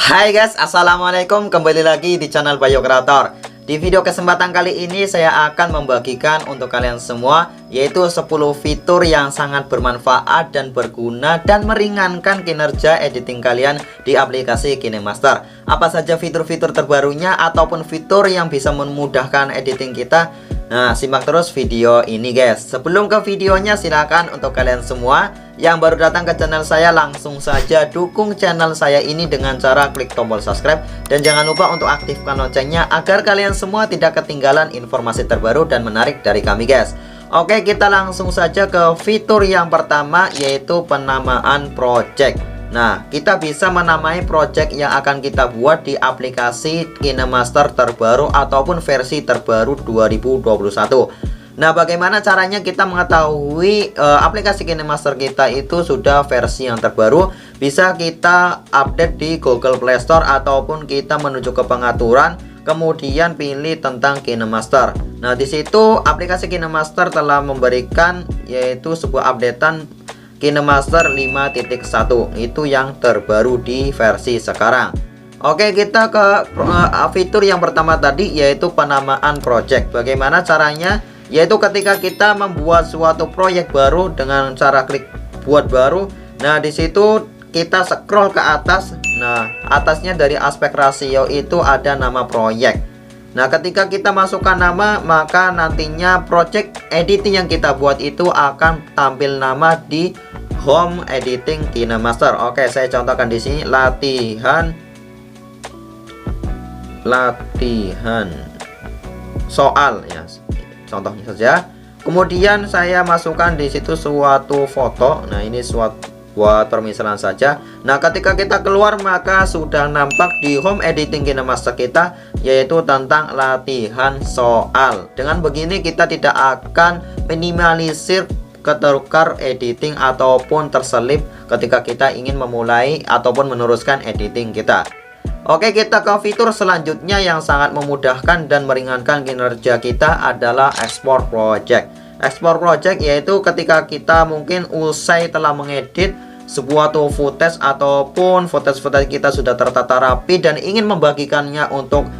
Hai guys, assalamualaikum, kembali lagi di channel Bayo Creator. Di video kesempatan kali ini saya akan membagikan untuk kalian semua, yaitu 10 fitur yang sangat bermanfaat dan berguna dan meringankan kinerja editing kalian di aplikasi KineMaster. Apa saja fitur-fitur terbarunya ataupun fitur yang bisa memudahkan editing kita? Nah, simak terus video ini guys. Sebelum ke videonya, silakan untuk kalian semua yang baru datang ke channel saya, langsung saja dukung channel saya ini dengan cara klik tombol subscribe. Dan jangan lupa untuk aktifkan loncengnya agar kalian semua tidak ketinggalan informasi terbaru dan menarik dari kami guys. Oke, kita langsung saja ke fitur yang pertama, yaitu penamaan project. Nah, kita bisa menamai project yang akan kita buat di aplikasi KineMaster terbaru ataupun versi terbaru 2021. Nah, bagaimana caranya kita mengetahui aplikasi KineMaster kita itu sudah versi yang terbaru? Bisa kita update di Google Play Store ataupun kita menuju ke pengaturan, kemudian pilih tentang KineMaster. Nah, di situ aplikasi KineMaster telah memberikan yaitu sebuah updatean KineMaster 5.1, itu yang terbaru di versi sekarang. Oke, kita ke fitur yang pertama tadi, yaitu penamaan project. Bagaimana caranya? Yaitu ketika kita membuat suatu proyek baru dengan cara klik buat baru. Nah, di situ kita scroll ke atas. Nah, atasnya dari aspek rasio itu ada nama proyek. Nah, ketika kita masukkan nama, maka nantinya project editing yang kita buat itu akan tampil nama di home editing KineMaster. Oke, saya contohkan di sini latihan soal ya. Contohnya saja. Kemudian saya masukkan di situ suatu foto. Nah, ini suatu buat permisalan saja. Nah, ketika kita keluar maka sudah nampak di home editing KineMaster kita, yaitu tentang latihan soal. Dengan begini kita tidak akan minimalisir keterukar editing ataupun terselip ketika kita ingin memulai ataupun meneruskan editing kita. Oke, kita ke fitur selanjutnya yang sangat memudahkan dan meringankan kinerja kita adalah export project. Export project yaitu ketika kita mungkin usai telah mengedit sebuah footage ataupun footage kita sudah tertata rapi dan ingin membagikannya untuk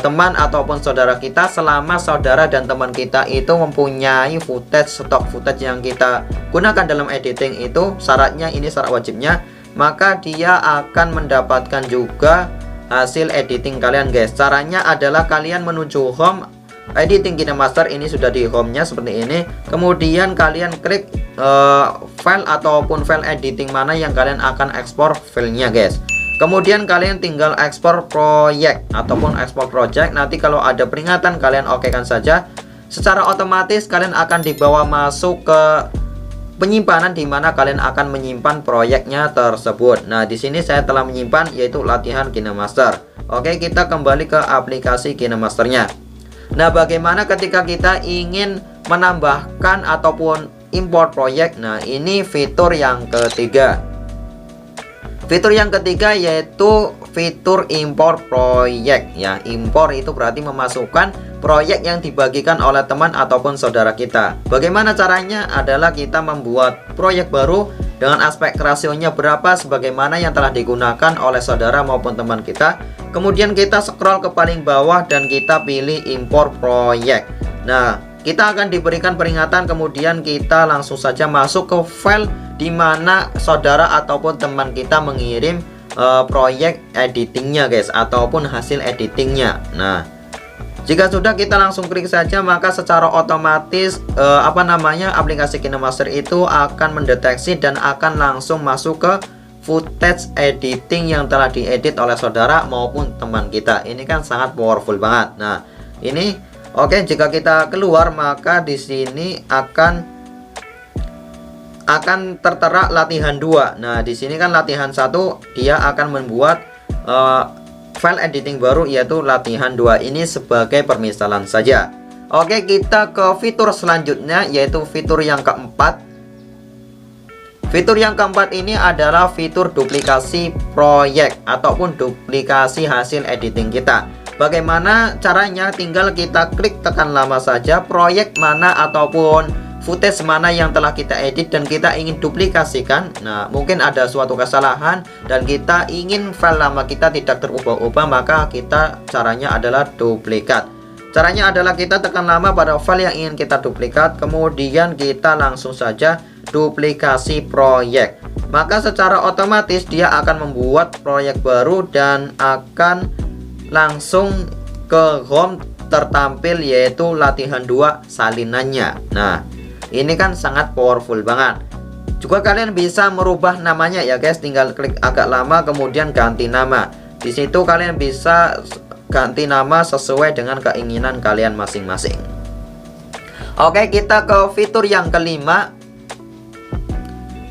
teman ataupun saudara kita. Selama saudara dan teman kita itu mempunyai stok footage yang kita gunakan dalam editing itu, syaratnya ini syarat wajibnya, maka dia akan mendapatkan juga hasil editing kalian guys. Caranya adalah kalian menuju home editing KineMaster, ini sudah di home-nya seperti ini. Kemudian kalian klik file ataupun file editing mana yang kalian akan ekspor filenya guys. Kemudian kalian tinggal ekspor proyek ataupun ekspor project. Nanti kalau ada peringatan kalian okekan saja. Secara otomatis kalian akan dibawa masuk ke penyimpanan di mana kalian akan menyimpan proyeknya tersebut. Nah, di sini saya telah menyimpan yaitu latihan KineMaster. Oke, kita kembali ke aplikasi KineMasternya. Nah, bagaimana ketika kita ingin menambahkan ataupun import proyek? Nah, ini fitur yang ketiga. Fitur yang ketiga yaitu fitur import proyek ya. Import itu berarti memasukkan proyek yang dibagikan oleh teman ataupun saudara kita. Bagaimana caranya? Adalah kita membuat proyek baru dengan aspek rasionya berapa sebagaimana yang telah digunakan oleh saudara maupun teman kita. Kemudian kita scroll ke paling bawah dan kita pilih import proyek. Nah, kita akan diberikan peringatan, kemudian kita langsung saja masuk ke file di mana saudara ataupun teman kita mengirim proyek editingnya guys, ataupun hasil editingnya. Nah, jika sudah, kita langsung klik saja, maka secara otomatis aplikasi KineMaster itu akan mendeteksi dan akan langsung masuk ke footage editing yang telah diedit oleh saudara maupun teman kita. Ini kan sangat powerful banget. Nah, ini oke, jika kita keluar maka di sini akan tertera latihan 2. Nah, di sini kan latihan 1 dia akan membuat file editing baru yaitu latihan 2. Ini sebagai permisalan saja. Oke, kita ke fitur selanjutnya yaitu fitur yang keempat. Fitur yang keempat ini adalah fitur duplikasi proyek ataupun duplikasi hasil editing kita. Bagaimana caranya? Tinggal kita klik tekan lama saja proyek mana ataupun footage mana yang telah kita edit dan kita ingin duplikasikan. Nah, mungkin ada suatu kesalahan dan kita ingin file lama kita tidak terubah-ubah, maka kita caranya adalah duplikat. Caranya adalah kita tekan lama pada file yang ingin kita duplikat, kemudian kita langsung saja duplikasi proyek. Maka secara otomatis dia akan membuat proyek baru dan akan langsung ke home tertampil yaitu latihan 2 salinannya. Nah, ini kan sangat powerful banget. Juga kalian bisa merubah namanya ya guys, tinggal klik agak lama kemudian ganti nama. Di situ kalian bisa ganti nama sesuai dengan keinginan kalian masing-masing. Oke, kita ke fitur yang kelima.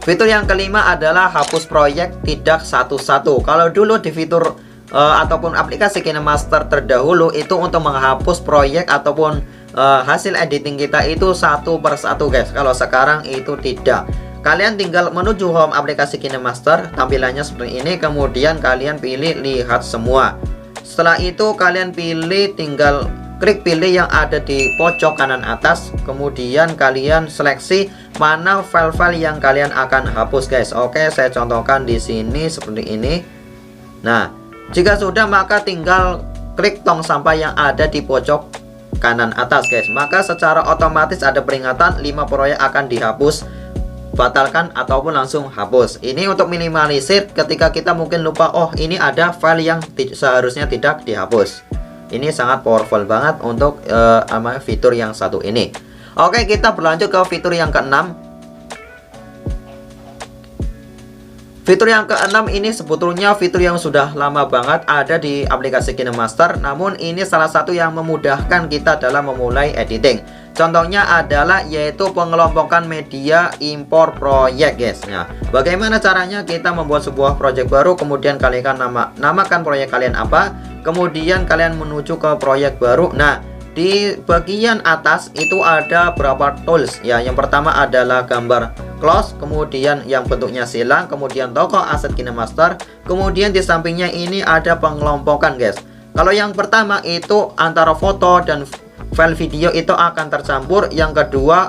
Fitur yang kelima adalah hapus proyek tidak satu-satu. Kalau dulu di fitur ataupun aplikasi KineMaster terdahulu itu untuk menghapus proyek ataupun hasil editing kita itu satu persatu guys. Kalau sekarang itu tidak. Kalian tinggal menuju home aplikasi KineMaster, tampilannya seperti ini, kemudian kalian pilih lihat semua. Setelah itu kalian tinggal klik pilih yang ada di pojok kanan atas, kemudian kalian seleksi mana file-file yang kalian akan hapus guys. Oke, saya contohkan di sini seperti ini. Nah, jika sudah maka tinggal klik tong sampah yang ada di pojok kanan atas guys. Maka secara otomatis ada peringatan 5 proyek akan dihapus, batalkan ataupun langsung hapus. Ini untuk minimalisir ketika kita mungkin lupa, oh ini ada file yang seharusnya tidak dihapus. Ini sangat powerful banget untuk fitur yang satu ini. Oke, kita berlanjut ke fitur yang keenam. Fitur yang keenam ini sebetulnya fitur yang sudah lama banget ada di aplikasi KineMaster, namun ini salah satu yang memudahkan kita dalam memulai editing. Contohnya adalah yaitu pengelompokan media impor proyek guys. Nah, bagaimana caranya kita membuat sebuah proyek baru, kemudian kalian namakan proyek kalian apa, kemudian kalian menuju ke proyek baru. Nah, di bagian atas itu ada beberapa tools ya. Yang pertama adalah gambar close, kemudian yang bentuknya silang, kemudian toko aset KineMaster, kemudian di sampingnya ini ada pengelompokan guys. Kalau yang pertama itu antara foto dan file video itu akan tercampur, yang kedua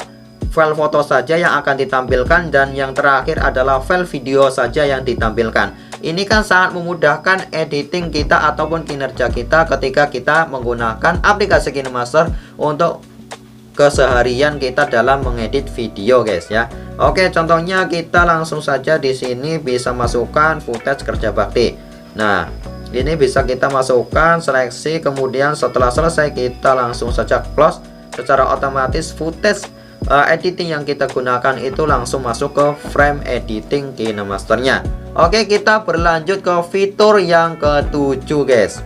file foto saja yang akan ditampilkan, dan yang terakhir adalah file video saja yang ditampilkan. Ini kan sangat memudahkan editing kita ataupun kinerja kita ketika kita menggunakan aplikasi KineMaster untuk keseharian kita dalam mengedit video guys ya. Oke, contohnya kita langsung saja di sini bisa masukkan footage kerja bakti. Nah, ini bisa kita masukkan, seleksi, kemudian setelah selesai kita langsung saja close. Secara otomatis footage editing yang kita gunakan itu langsung masuk ke frame editing KineMasternya. Oke, kita berlanjut ke fitur yang ketujuh guys.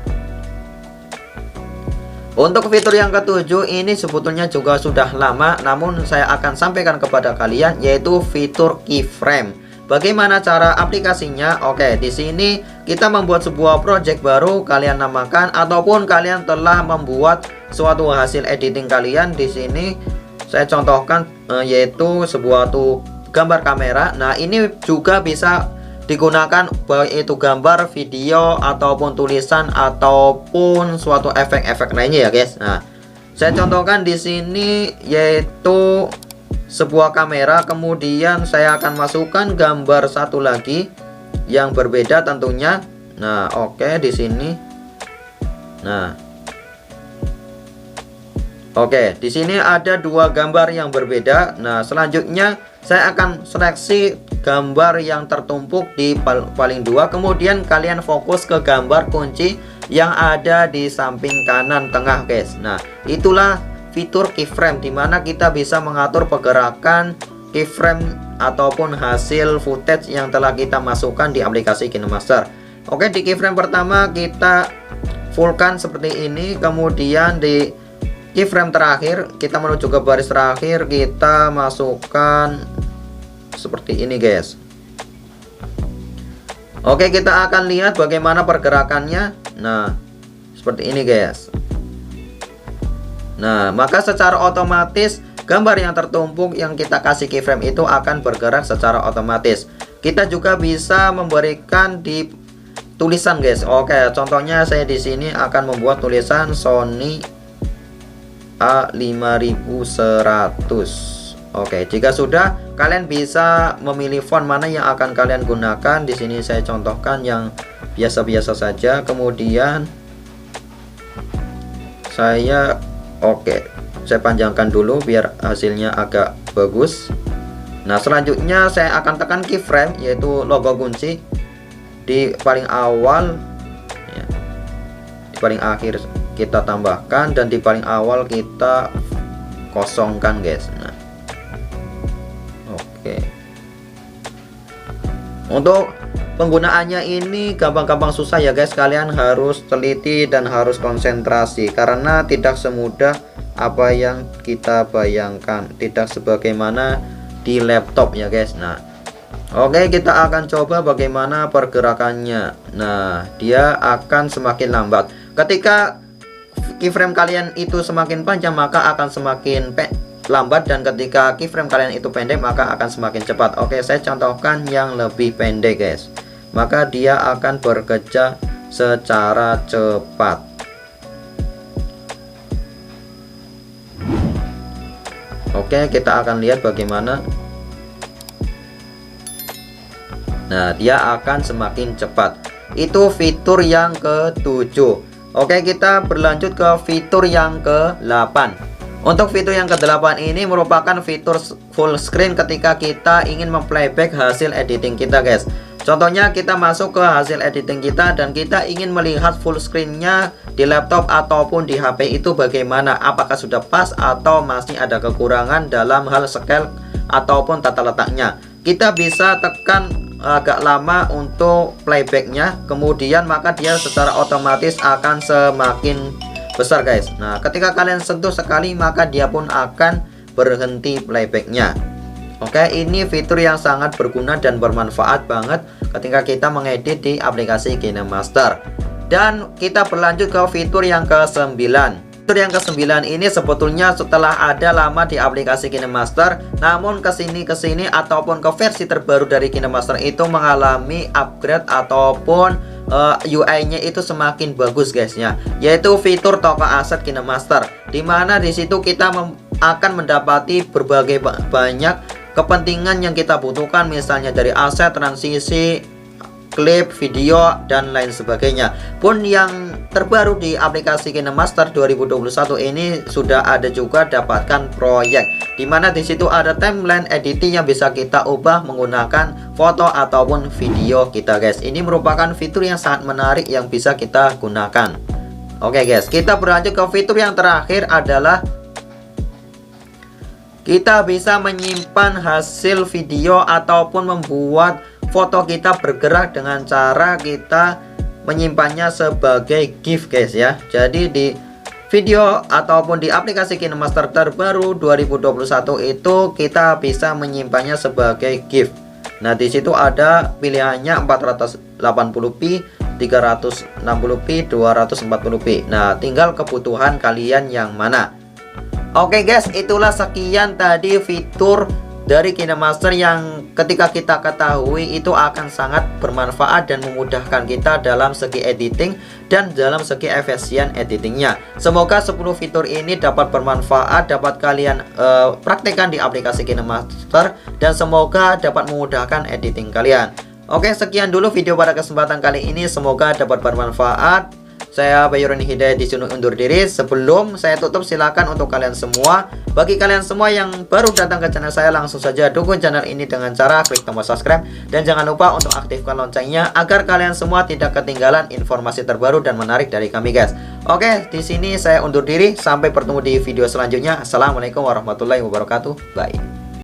Untuk fitur yang ketujuh ini sebetulnya juga sudah lama, namun saya akan sampaikan kepada kalian, yaitu fitur keyframe. Bagaimana cara aplikasinya? Oke, di sini kita membuat sebuah project baru, kalian namakan ataupun kalian telah membuat suatu hasil editing kalian. Di sini saya contohkan yaitu sebuah gambar kamera. Nah, ini juga bisa digunakan baik itu gambar, video ataupun tulisan ataupun suatu efek-efek lainnya ya guys. Nah, saya contohkan di sini yaitu sebuah kamera, kemudian saya akan masukkan gambar satu lagi yang berbeda tentunya. Nah, oke, di sini. Nah, oke, di sini ada dua gambar yang berbeda. Nah, selanjutnya saya akan seleksi gambar yang tertumpuk di paling dua, kemudian kalian fokus ke gambar kunci yang ada di samping kanan tengah guys. Nah, itulah fitur keyframe, dimana kita bisa mengatur pergerakan keyframe ataupun hasil footage yang telah kita masukkan di aplikasi KineMaster. Oke, di keyframe pertama kita fullkan seperti ini, kemudian di keyframe terakhir kita menuju ke baris terakhir, kita masukkan seperti ini guys. Oke, kita akan lihat bagaimana pergerakannya. Nah, seperti ini guys. Nah, maka secara otomatis gambar yang tertumpuk yang kita kasih keyframe itu akan bergerak secara otomatis. Kita juga bisa memberikan di tulisan guys. Oke, contohnya saya di sini akan membuat tulisan Sony A5100. Oke, jika sudah, kalian bisa memilih font mana yang akan kalian gunakan. Di sini saya contohkan yang biasa-biasa saja. Kemudian saya saya panjangkan dulu biar hasilnya agak bagus. Nah, selanjutnya saya akan tekan keyframe, yaitu logo kunci di paling awal ya. Di paling akhir kita tambahkan, dan di paling awal kita kosongkan, guys. Nah, oke. Untuk penggunaannya ini gampang-gampang susah ya guys. Kalian harus teliti dan harus konsentrasi, karena tidak semudah apa yang kita bayangkan, tidak sebagaimana di laptop ya guys. Nah, oke, kita akan coba bagaimana pergerakannya. Nah, dia akan semakin lambat. Ketika keyframe kalian itu semakin panjang, maka akan semakin lambat, dan ketika keyframe kalian itu pendek, maka akan semakin cepat. Oke, saya contohkan yang lebih pendek guys, maka dia akan bekerja secara cepat. Oke, kita akan lihat bagaimana. Nah, dia akan semakin cepat. Itu fitur yang ke-7. Oke, kita berlanjut ke fitur yang ke-8. Untuk fitur yang ke-8 ini merupakan fitur full screen ketika kita ingin memplayback hasil editing kita guys. Contohnya kita masuk ke hasil editing kita dan kita ingin melihat full screen-nya di laptop ataupun di HP itu bagaimana, apakah sudah pas atau masih ada kekurangan dalam hal scale ataupun tata letaknya. Kita bisa tekan agak lama untuk playbacknya, kemudian maka dia secara otomatis akan semakin besar guys. Nah, ketika kalian sentuh sekali, maka dia pun akan berhenti playbacknya. Oke, ini fitur yang sangat berguna dan bermanfaat banget ketika kita mengedit di aplikasi KineMaster. Dan kita berlanjut ke fitur yang ke-9. Fitur yang ke-9 ini sebetulnya setelah ada lama di aplikasi KineMaster, namun kesini ataupun ke versi terbaru dari KineMaster itu mengalami upgrade ataupun UI-nya itu semakin bagus guys ya, yaitu fitur toko aset KineMaster, dimana disitu kita akan mendapati berbagai banyak kepentingan yang kita butuhkan, misalnya dari aset, transisi, klip, video, dan lain sebagainya. Pun yang terbaru di aplikasi KineMaster 2021 ini sudah ada juga dapatkan proyek, dimana disitu ada timeline editing yang bisa kita ubah menggunakan foto ataupun video kita guys. Ini merupakan fitur yang sangat menarik yang bisa kita gunakan. Oke guys, kita berlanjut ke fitur yang terakhir adalah kita bisa menyimpan hasil video ataupun membuat foto kita bergerak dengan cara kita menyimpannya sebagai GIF guys ya. Jadi di video ataupun di aplikasi KineMaster terbaru 2021 itu kita bisa menyimpannya sebagai GIF. Nah, di situ ada pilihannya 480p, 360p, 240p. Nah, tinggal kebutuhan kalian yang mana. Oke guys, itulah sekian tadi fitur dari KineMaster yang ketika kita ketahui itu akan sangat bermanfaat dan memudahkan kita dalam segi editing dan dalam segi efisien editingnya. Semoga 10 fitur ini dapat bermanfaat, dapat kalian praktekkan di aplikasi KineMaster, dan semoga dapat memudahkan editing kalian. Oke, sekian dulu video pada kesempatan kali ini, semoga dapat bermanfaat. Saya Bayuroni Hidayat di sini undur diri. Sebelum saya tutup, silakan untuk kalian semua, bagi kalian semua yang baru datang ke channel saya, langsung saja dukung channel ini dengan cara klik tombol subscribe, dan jangan lupa untuk aktifkan loncengnya agar kalian semua tidak ketinggalan informasi terbaru dan menarik dari kami guys. Oke, di sini saya undur diri, sampai bertemu di video selanjutnya. Assalamualaikum warahmatullahi wabarakatuh. Bye.